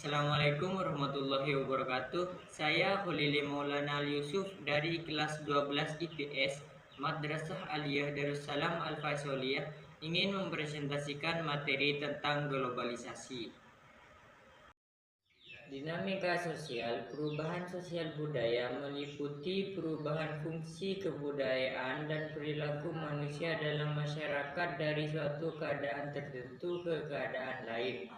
Assalamualaikum warahmatullahi wabarakatuh. Saya Khalili Maulana Yusuf dari kelas 12 IPS Madrasah Aliyah Darussalam Al-Faisaliyah ingin mempresentasikan materi tentang globalisasi. Dinamika sosial, perubahan sosial budaya meliputi perubahan fungsi kebudayaan dan perilaku manusia dalam masyarakat dari suatu keadaan tertentu ke keadaan lain.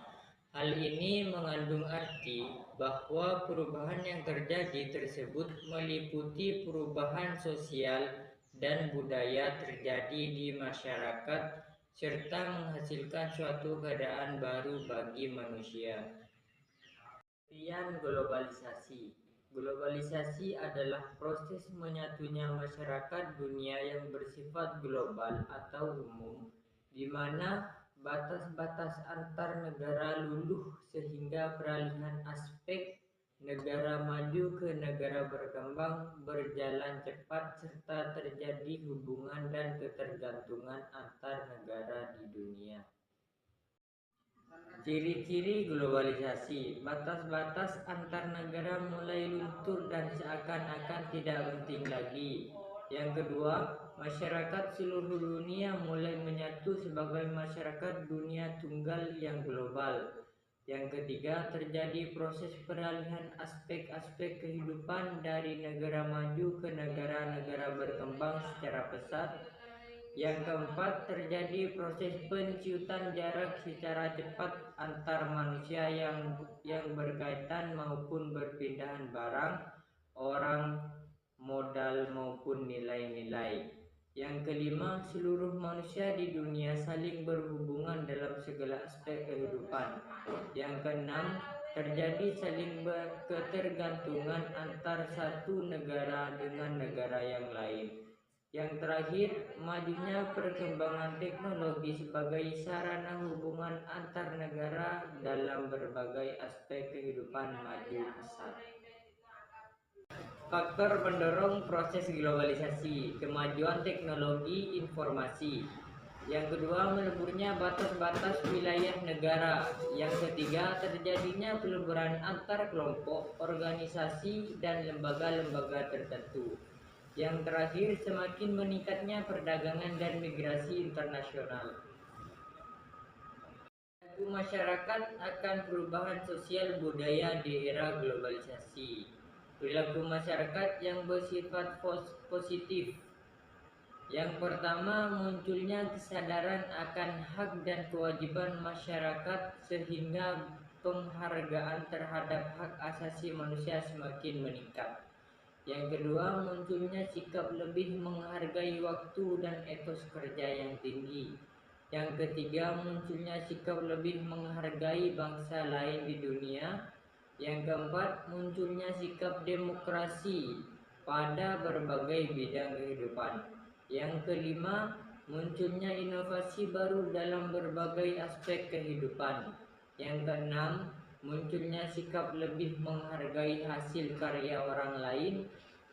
Hal ini mengandung arti bahwa perubahan yang terjadi tersebut meliputi perubahan sosial dan budaya terjadi di masyarakat serta menghasilkan suatu keadaan baru bagi manusia. Pengertian globalisasi. Globalisasi adalah proses menyatunya masyarakat dunia yang bersifat global atau umum, di mana batas-batas antar negara luluh sehingga peralihan aspek negara maju ke negara berkembang berjalan cepat serta terjadi hubungan dan ketergantungan antar negara di dunia. Ciri-ciri globalisasi, batas-batas antar negara mulai luntur dan seakan-akan tidak penting lagi. Yang kedua, masyarakat seluruh dunia mulai menyatu sebagai masyarakat dunia tunggal yang global. Yang ketiga, terjadi proses peralihan aspek-aspek kehidupan dari negara maju ke negara-negara berkembang secara pesat. Yang keempat, terjadi proses penciutan jarak secara cepat antar manusia yang berkaitan maupun berpindahan barang, orang, modal maupun nilai-nilai. Yang kelima, seluruh manusia di dunia saling berhubungan dalam segala aspek kehidupan. Yang keenam, terjadi saling ketergantungan antar satu negara dengan negara yang lain. Yang terakhir, majunya perkembangan teknologi sebagai sarana hubungan antar negara dalam berbagai aspek kehidupan maju pesat. Faktor pendorong proses globalisasi, kemajuan teknologi informasi. Yang kedua, meleburnya batas-batas wilayah negara. Yang ketiga, terjadinya peleburan antar kelompok, organisasi, dan lembaga-lembaga tertentu. Yang terakhir, semakin meningkatnya perdagangan dan migrasi internasional. Masyarakat akan perubahan sosial budaya di era globalisasi. Perilaku masyarakat yang bersifat positif. Yang pertama, munculnya kesadaran akan hak dan kewajiban masyarakat sehingga penghargaan terhadap hak asasi manusia semakin meningkat. Yang kedua, munculnya sikap lebih menghargai waktu dan etos kerja yang tinggi. Yang ketiga, munculnya sikap lebih menghargai bangsa lain di dunia. Yang keempat, munculnya sikap demokrasi pada berbagai bidang kehidupan. Yang kelima, munculnya inovasi baru dalam berbagai aspek kehidupan. Yang keenam, munculnya sikap lebih menghargai hasil karya orang lain.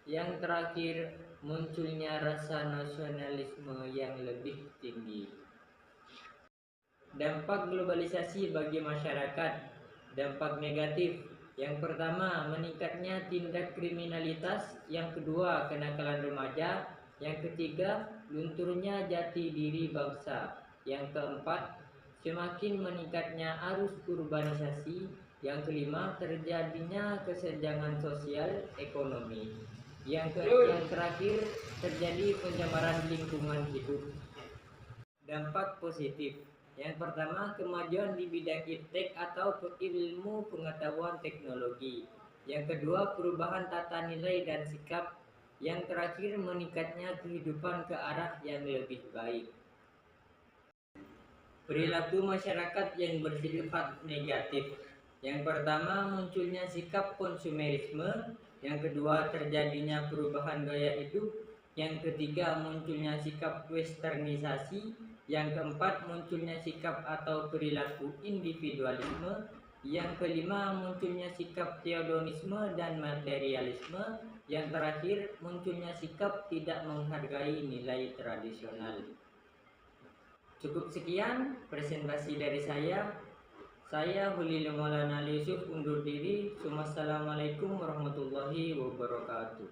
Yang terakhir, munculnya rasa nasionalisme yang lebih tinggi. Dampak globalisasi bagi masyarakat. Dampak negatif. Yang pertama, meningkatnya tindak kriminalitas. Yang kedua, kenakalan remaja. Yang ketiga, lunturnya jati diri bangsa. Yang keempat, semakin meningkatnya arus urbanisasi. Yang kelima, terjadinya kesenjangan sosial ekonomi. Yang terakhir, terjadi pencemaran lingkungan hidup. Dampak positif. Yang pertama, kemajuan di bidang iptek atau ilmu pengetahuan teknologi. Yang kedua, perubahan tata nilai dan sikap. Yang terakhir, meningkatnya kehidupan ke arah yang lebih baik. Perilaku masyarakat yang bersifat negatif. Yang pertama, munculnya sikap konsumerisme. Yang kedua, terjadinya perubahan gaya hidup. Yang ketiga, munculnya sikap westernisasi. Yang keempat, munculnya sikap atau perilaku individualisme. Yang kelima, munculnya sikap hedonisme dan materialisme. Yang terakhir, munculnya sikap tidak menghargai nilai tradisional. Cukup sekian presentasi dari saya. Saya Hulil Maulana Yusuf undur diri. Wassalamualaikum warahmatullahi wabarakatuh.